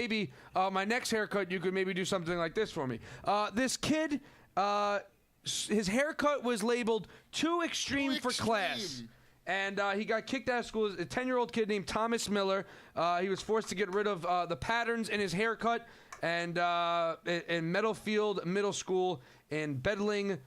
maybe my next haircut, you could maybe do something like this for me. This kid, his haircut was labeled too extreme for class. And he got kicked out of school. A 10-year-old kid named Thomas Miller. He was forced to get rid of the patterns in his haircut. And in Meadowfield Middle School in Bedling,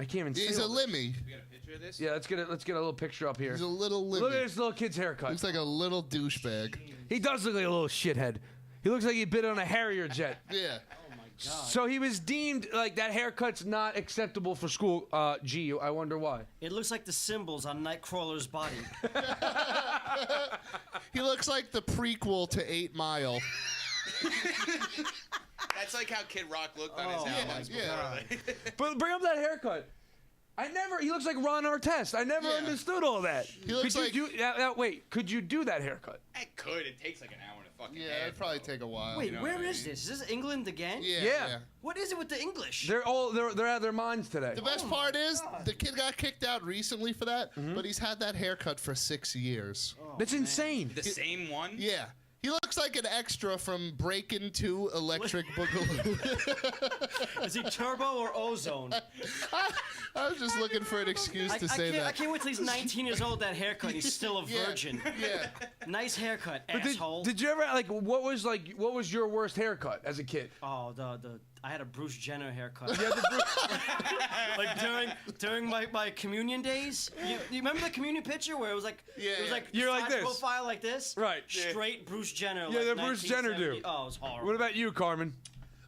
I can't even see. He's a limmy. We got a picture of this? Yeah, let's get a little picture up here. He's a little limmy. Look at this little kid's haircut. Looks like a little douchebag. He does look like a little shithead. He looks like he bit on a Harrier jet. Yeah. Oh my God. So he was deemed like that haircut's not acceptable for school. Gee, I wonder why. It looks like the symbols on Nightcrawler's body. He looks like the prequel to 8 Mile. That's like how Kid Rock looked on his albums. Yeah. But bring up that haircut. He looks like Ron Artest. I never understood all that. He looks wait, could you do that haircut? I could. It takes like an hour and a fucking half. It'd probably take a while. Wait, where is this? Is this England again? Yeah. What is it with the English? They're out of their minds today. The best part is the kid got kicked out recently for that, but he's had that haircut for 6 years. That's insane. The same one? Yeah. He looks like an extra from Breakin' 2 Electric Boogaloo. Is he Turbo or Ozone? I was just looking for an excuse to say that. I can't wait till he's 19 years old, that haircut, and he's still a virgin. Yeah. Nice haircut, But asshole. Did you ever what was your worst haircut as a kid? Oh, I had a Bruce Jenner haircut. Like during my communion days. You remember the communion picture where it was like You're like this profile like this? Right. Straight Bruce Jenner. Yeah, like the Bruce Jenner dude. Oh, it was horrible. What about you, Carmen?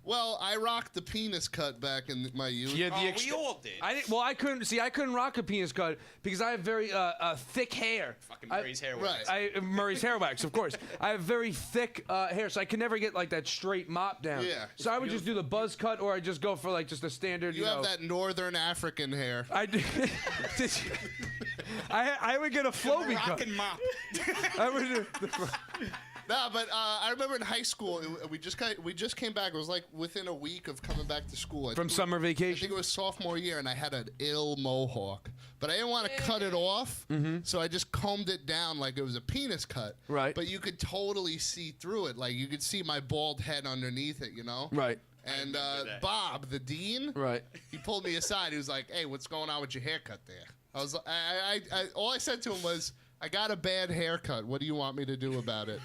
Well, I rocked the penis cut back in my youth. Yeah, we all did. I couldn't rock a penis cut because I have very thick hair. Fucking Murray's hair wax. Murray's hair wax, of course. I have very thick hair, so I can never get like that straight mop down. Yeah. So I would just do the buzz cut, or I just go for like just a standard. You have that Northern African hair. I do. I would get a Floby cut. Rockin' mop. I would do. No, but I remember in high school, we just came back. It was like within a week of coming back to school. From summer vacation? I think it was sophomore year, and I had an ill mohawk. But I didn't want to cut it off, so I just combed it down like it was a penis cut. Right. But you could totally see through it. Like, you could see my bald head underneath it, you know? Right. And Bob, the dean, he pulled me aside. He was like, "Hey, what's going on with your haircut there?" I was, all I said to him was, "I got a bad haircut. What do you want me to do about it?"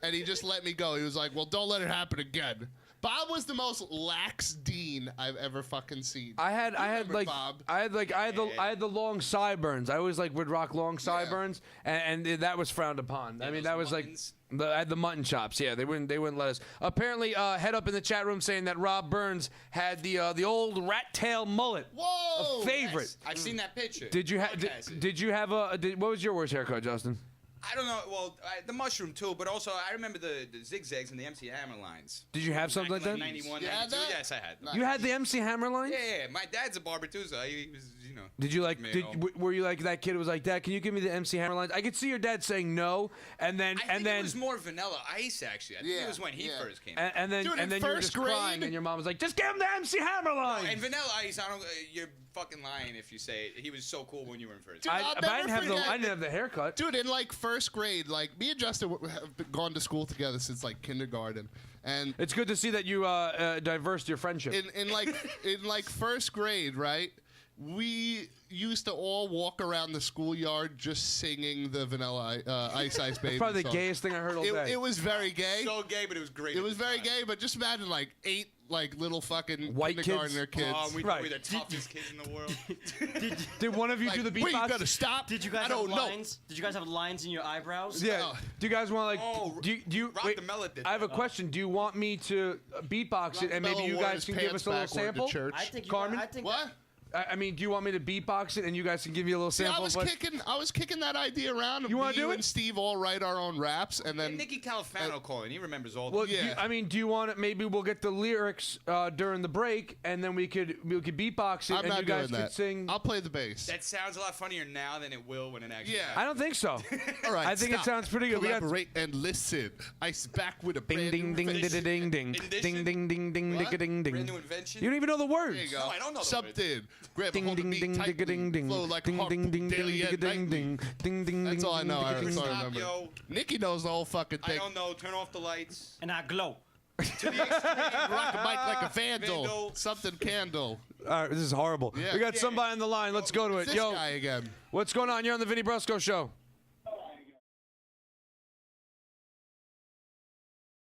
And he just let me go. He was like, "Well, don't let it happen again." Bob was the most lax dean I've ever fucking seen. I had the long sideburns. I always would rock long sideburns, and that was frowned upon. I mean, that was muttons. I had the mutton chops. Yeah, they wouldn't let us. Apparently, head up in the chat room saying that Rob Burns had the old rat tail mullet. Whoa, a favorite. Yes, I've seen that picture. Did you have what was your worst haircut, Justin? I don't know. Well, the mushroom too, but also I remember the zigzags and the MC Hammer lines. Did you have something like that? 91, Yeah, 92. Yes, I had. You had the MC Hammer lines? Yeah. My dad's a barber too, so he was, Did you were you like that kid who was like, "Dad, can you give me the MC Hammer lines?" I could see your dad saying no, and then I think it was more Vanilla Ice actually. I think it was when he first came. And then Dude, you were just crying, and your mom was like, "Just give him the MC Hammer lines." And Vanilla Ice, you're fucking lying if you say it. He was so cool when you were in first. Dude, I didn't have the haircut. Dude, in first grade, me and Justin have gone to school together since kindergarten, and it's good to see that you diversed your friendship. In first grade, right? We used to all walk around the schoolyard just singing the Vanilla Ice Baby. Probably the song. gayest thing I heard all day. It was very gay. So gay, but it was great. It was very gay, but just imagine 8 little fucking white kindergartner kids. Oh, we thought we were the toughest kids in the world. Did one of you do the beatbox? Wait, you gotta stop. Did you guys have lines? Did you guys have lines in your eyebrows? Yeah. Do you guys want do you Rock the Melody did I have a question. Do you want me to beatbox it, and maybe you guys can give us a little sample? I think Carmen? What? I mean, do you want me to beatbox it and you guys can give me a little sample? I was kicking that idea around. You want to do it? And Steve all write our own raps, and then Nicky Califano calling. He remembers all. Well, do you want it? Maybe we'll get the lyrics during the break, and then we could beatbox it, I'm and not you guys doing could that. sing. I'll play the bass. That sounds a lot funnier now than it will when it actually. Yeah. I don't think so. All right, I think it sounds pretty good. Collaborate and listen. Ice back with a Ding ding ding ding ding ding ding ding ding ding What? ding ding. Brand new invention. You don't even know the words. There you go. No, I don't know the Something. Grab a Ding hold of ding me ding tightly, ding ding flow like a ding harp ding ding daily ding and ding nightly. ding ding ding. That's all I know. That's all I Stop, remember. yo. Nikki knows the whole fucking I thing. don't know. Turn off the lights. And I glow. To the extreme. Rock a mic like a vandal. Something candle. All right, this is horrible. Yeah. We got somebody on the line. Let's go to it. This Yo, guy again. what's going on? You're on the Vinny Brusco Show.